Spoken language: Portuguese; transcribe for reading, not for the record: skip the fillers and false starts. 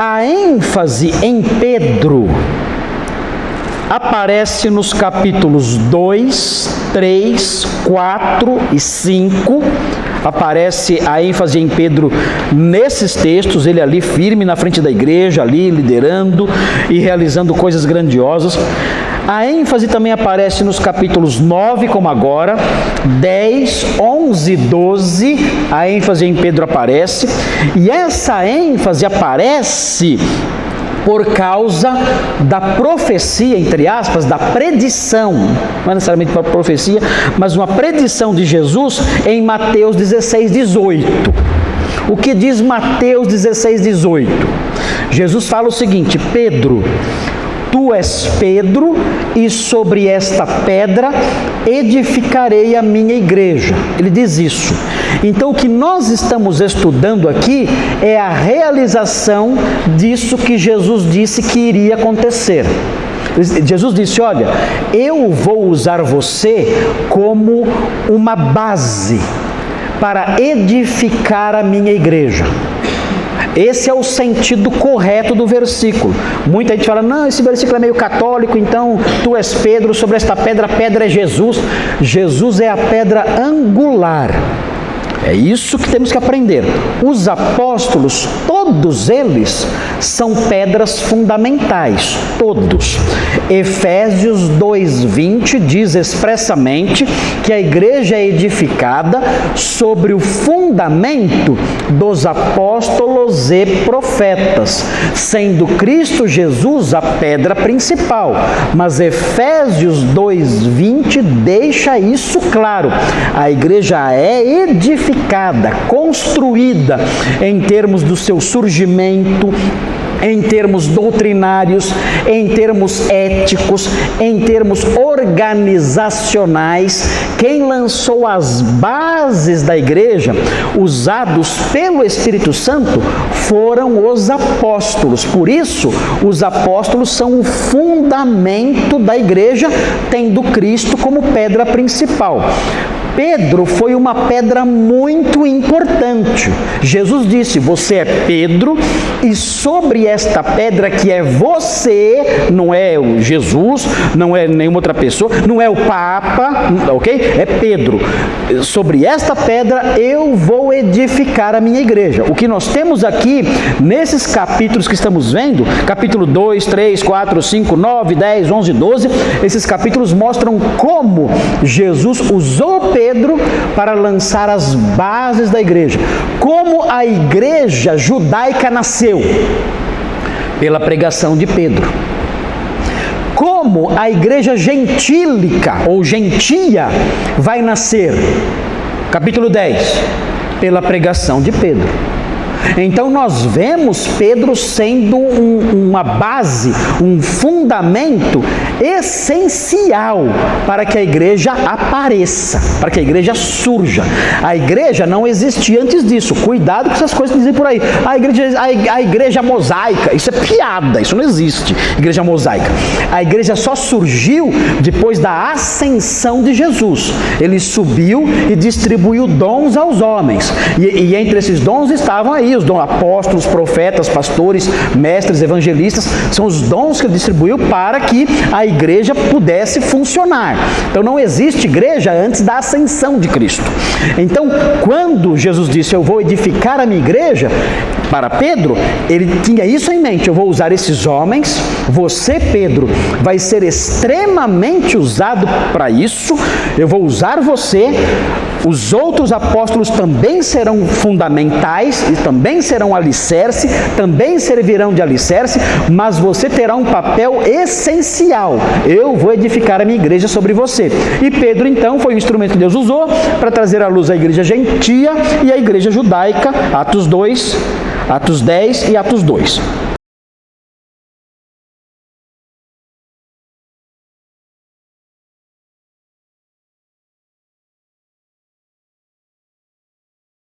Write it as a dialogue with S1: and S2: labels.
S1: A ênfase em Pedro aparece nos capítulos 2, 3, 4 e 5. Aparece a ênfase em Pedro nesses textos, ele ali firme na frente da igreja, ali liderando e realizando coisas grandiosas. A ênfase também aparece nos capítulos 9, como agora, 10, 11 e 12, a ênfase em Pedro aparece. E essa ênfase aparece por causa da profecia, entre aspas, da predição, não é necessariamente para profecia, mas uma predição de Jesus em Mateus 16, 18. O que diz Mateus 16, 18? Jesus fala o seguinte: Pedro, tu és Pedro, e sobre esta pedra edificarei a minha igreja. Ele diz isso. Então, o que nós estamos estudando aqui é a realização disso que Jesus disse que iria acontecer. Jesus disse: olha, eu vou usar você como uma base para edificar a minha igreja. Esse é o sentido correto do versículo. Muita gente fala: não, esse versículo é meio católico, então tu és Pedro, sobre esta pedra, a pedra é Jesus. Jesus é a pedra angular. É isso que temos que aprender. Os apóstolos, todos eles, são pedras fundamentais, todos. Efésios 2:20 diz expressamente que a igreja é edificada sobre o fundamento dos apóstolos e profetas, sendo Cristo Jesus a pedra principal. Mas Efésios 2:20 deixa isso claro. A igreja é edificada, construída em termos do seu surgimento, em termos doutrinários, em termos éticos, em termos organizacionais. Quem lançou as bases da igreja, usados pelo Espírito Santo, foram os apóstolos. Por isso, os apóstolos são o fundamento da igreja, tendo Cristo como pedra principal. Pedro foi uma pedra muito importante. Jesus disse: você é Pedro, e sobre esta pedra que é você, não é o Jesus, não é nenhuma outra pessoa, não é o Papa, ok? É Pedro. Sobre esta pedra eu vou edificar a minha igreja. O que nós temos aqui, nesses capítulos que estamos vendo, capítulo 2, 3, 4, 5, 9, 10, 11, 12, esses capítulos mostram como Jesus usou Pedro para lançar as bases da igreja. Como a igreja judaica nasceu? Pela pregação de Pedro. Como a igreja gentílica ou gentia vai nascer? Capítulo 10. Pela pregação de Pedro. Então nós vemos Pedro sendo uma base, um fundamento essencial para que a igreja apareça, para que a igreja surja. A igreja não existia antes disso. Cuidado com essas coisas que dizem por aí. A igreja mosaica, isso é piada, isso não existe, igreja mosaica. A igreja só surgiu depois da ascensão de Jesus. Ele subiu e distribuiu dons aos homens. E entre esses dons estavam aí os dons: apóstolos, profetas, pastores, mestres, evangelistas. São os dons que ele distribuiu para que a igreja pudesse funcionar. Então não existe igreja antes da ascensão de Cristo. Então, quando Jesus disse: eu vou edificar a minha igreja, para Pedro, ele tinha isso em mente: eu vou usar esses homens, você, Pedro, vai ser extremamente usado para isso, eu vou usar você, os outros apóstolos também serão fundamentais e também serão alicerce, também servirão de alicerce, mas você terá um papel essencial. Eu vou edificar a minha igreja sobre você. E Pedro, então, foi o instrumento que Deus usou para trazer à luz a igreja gentia e a igreja judaica, Atos 2, Atos 10 e Atos 2.